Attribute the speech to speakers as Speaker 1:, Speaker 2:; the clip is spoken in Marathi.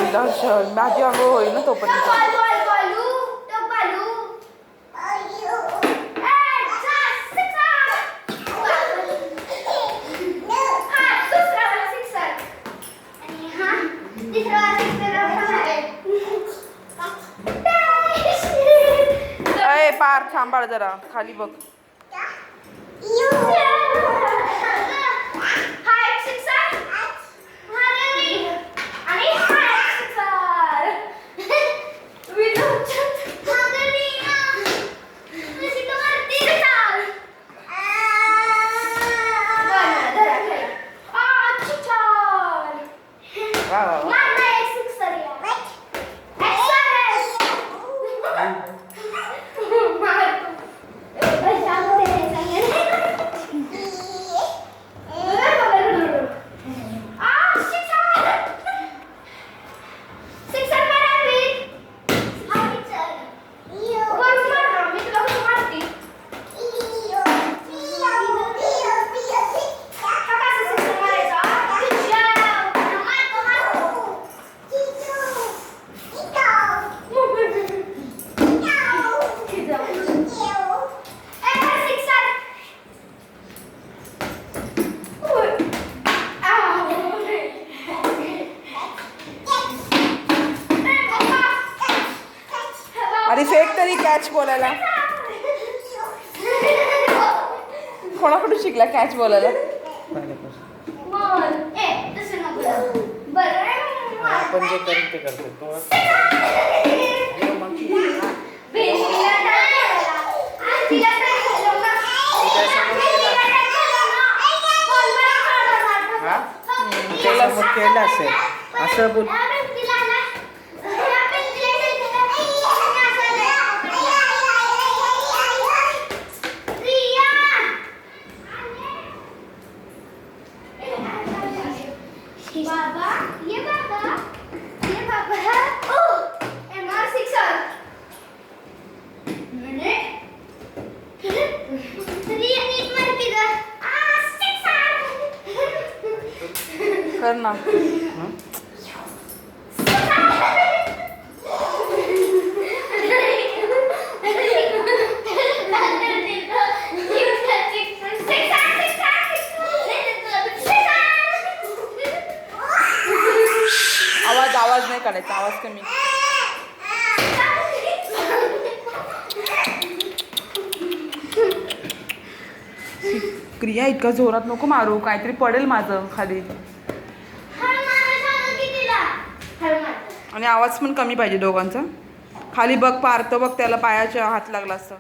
Speaker 1: होईल हर्षल, माझी आंघोळ होईल ना तोपर्यंत. अय पार थांबाळ जरा खाली बघ. वा वा वा. अरे फेक तरी कॅच बोलायला. कोणाकडून शिकला कॅच बोलायला?
Speaker 2: आपण जे करेल ते करतो तो. केलं असेल असं बोल.
Speaker 3: बाबा ये बाबा ओ एमआर सिक्सर मिनिट रिया नीट मार की ग आ सिक्सर
Speaker 1: कर ना. आवाज नाही काढायचा, आवाज कमी. क्रिया इतका जोरात नको मारू, काहीतरी पडेल माझं खाली. आणि आवाज पण कमी पाहिजे दोघांचा. खाली बघ पार्थ बघ, त्याला पायाच्या हात लागला असतं.